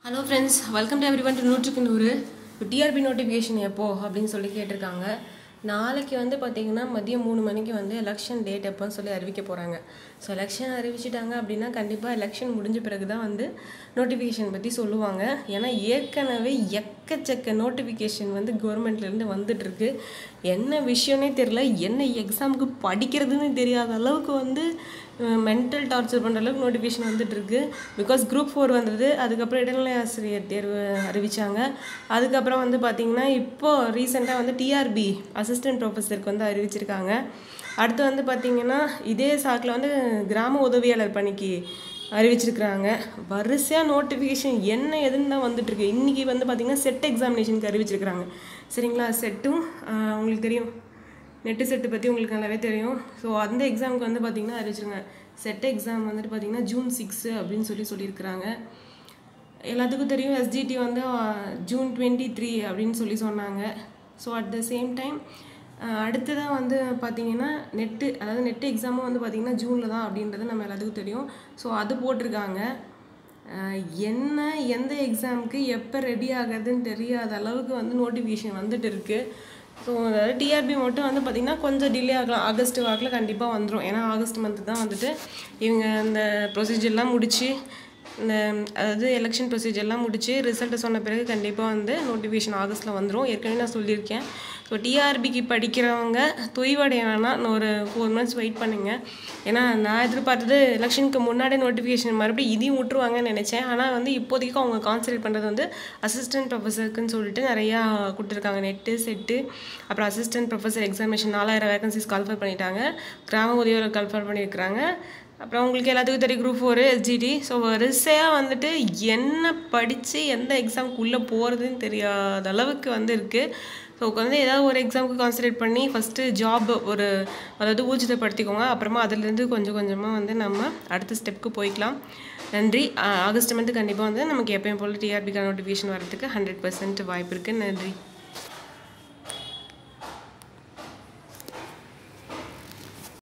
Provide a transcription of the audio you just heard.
Hello friends, welcome to everyone to நூற்றுக்கு நூறு. TRP notification எப்போ அப்படின்னு சொல்லி கேட்டிருக்காங்க. நாளைக்கு வந்து பார்த்தீங்கன்னா மதியம் 3 மணிக்கு வந்து எலெக்ஷன் டேட் எப்போன்னு சொல்லி அறிவிக்க போகிறாங்க. ஸோ எலெக்ஷன் அறிவிச்சிட்டாங்க அப்படின்னா கண்டிப்பாக எலெக்ஷன் முடிஞ்ச பிறகு தான் வந்து நோட்டிஃபிகேஷன் பற்றி சொல்லுவாங்க. ஏன்னா ஏற்கனவே எக்கச்சக்க நோட்டிஃபிகேஷன் வந்து கவர்மெண்ட்லேருந்து வந்துட்டுருக்கு. என்ன விஷயம்னே தெரியல, என்ன எக்ஸாமுக்கு படிக்கிறதுன்னு தெரியாத அளவுக்கு வந்து மென்டல் டார்ச்சர் பண்ணுற அளவுக்கு நோட்டிஃபிகேஷன் வந்துட்டுருக்கு. பிகாஸ் குரூப் 4 வந்தது, அதுக்கப்புறம் இடைநிலை ஆசிரியர் தேர்வு அறிவித்தாங்க. அதுக்கப்புறம் வந்து பார்த்திங்கன்னா இப்போது ரீசெண்டாக வந்து டிஆர்பி அசிஸ்டன்ட் ப்ரொஃபஸருக்கு வந்து அறிவிச்சிருக்காங்க. அடுத்து வந்து பார்த்திங்கன்னா இதே சாக்கில் வந்து கிராம உதவியாளர் பணிக்கு அறிவிச்சிருக்கிறாங்க. வரிசையாக நோட்டிஃபிகேஷன் என்ன எதுன்னு தான் வந்துட்டுருக்கு. இன்றைக்கி வந்து பார்த்திங்கன்னா செட் எக்ஸாமினேஷனுக்கு அறிவிச்சிருக்கிறாங்க. சரிங்களா, செட்டும் உங்களுக்கு தெரியும், நெட்டு செட்டு பற்றி உங்களுக்கு நல்லாவே தெரியும். ஸோ அந்த எக்ஸாமுக்கு வந்து பார்த்திங்கன்னா அறிவிச்சிருங்க. செட் எக்ஸாம் வந்துட்டு பார்த்திங்கன்னா June 6 அப்படின்னு சொல்லியிருக்கிறாங்க. எல்லாத்துக்கும் தெரியும் எஸ்ஜிடி வந்து June 23 அப்படின்னு சொன்னாங்க. So at the same time அடுத்ததான் வந்து பார்த்திங்கன்னா நெட்டு எக்ஸாமும் வந்து பார்த்திங்கன்னா ஜூனில் தான் அப்படின்றது நம்ம எல்லாத்துக்கும் தெரியும். ஸோ அது போட்டிருக்காங்க. எந்த எக்ஸாமுக்கு எப்போ ரெடி ஆகுறதுன்னு தெரியாத அளவுக்கு வந்து நோட்டிஃபிகேஷன் வந்துட்டு இருக்குது. ஸோ அதாவது டிஆர்பி மட்டும் வந்து பார்த்திங்கன்னா கொஞ்சம் டிலே ஆகலாம். ஆகஸ்ட் வாக்கில் கண்டிப்பாக வந்துடும். ஏன்னா ஆகஸ்ட் மந்த்து தான் வந்துட்டு இவங்க இந்த ப்ரொசீஜர்லாம் முடித்து அதாவது எலெக்ஷன் ப்ரொசீஜர்லாம் முடித்து ரிசல்ட்டை சொன்ன பிறகு கண்டிப்பாக வந்து நோட்டிஃபிகேஷன் ஆகஸ்ட்டில் வந்துடும். ஏற்கனவே நான் சொல்லியிருக்கேன். ஸோ டிஆர்பிக்கு படிக்கிறவங்க தொய்வடைய வேணாம், இன்னும் ஒரு 4 months வெயிட் பண்ணுங்க. ஏன்னா நான் எதிர்பார்த்தது எலெக்ஷனுக்கு முன்னாடி நோட்டிஃபிகேஷன் மறுபடியும் இதையும் விட்டுருவாங்கன்னு நினச்சேன். ஆனால் வந்து இப்போதைக்கு அவங்க கான்சன்ட்ரேட் பண்ணுறது வந்து அசிஸ்டன்ட் ப்ரொஃபஸருக்குன்னு சொல்லிட்டு நிறையா கொடுத்துருக்காங்க. நெட்டு செட்டு அப்புறம் assistant professor examination 4000 vacancies call for பண்ணிட்டாங்க. கிராம உதவியாளர் கால்ஃபர் பண்ணியிருக்கிறாங்க. அப்புறம் உங்களுக்கு எல்லாத்துக்கும் தெரியும் குரூப் 4 எஸ்ஜிடி. ஸோ வரிசையாக வந்துட்டு என்ன படித்து எந்த எக்ஸாமுக்கு உள்ளே போகிறதுன்னு தெரியாத அளவுக்கு வந்து இருக்குது. ஸோ வந்து ஏதாவது ஒரு எக்ஸாமுக்கு கான்சன்ட்ரேட் பண்ணி ஃபஸ்ட்டு ஜாப் அதாவது ஊர்ஜிதப்படுத்திக்கோங்க. அப்புறமா அதிலேருந்து கொஞ்சம் கொஞ்சமாக வந்து நம்ம அடுத்த ஸ்டெப்புக்கு போய்க்கலாம். நன்றி. ஆகஸ்ட் மந்த்து கண்டிப்பாக வந்து நமக்கு எப்பயும் போல் டிஆர்பிக்கான நோட்டிஃபிகேஷன் வரதுக்கு 100% வாய்ப்பு இருக்குது. நன்றி.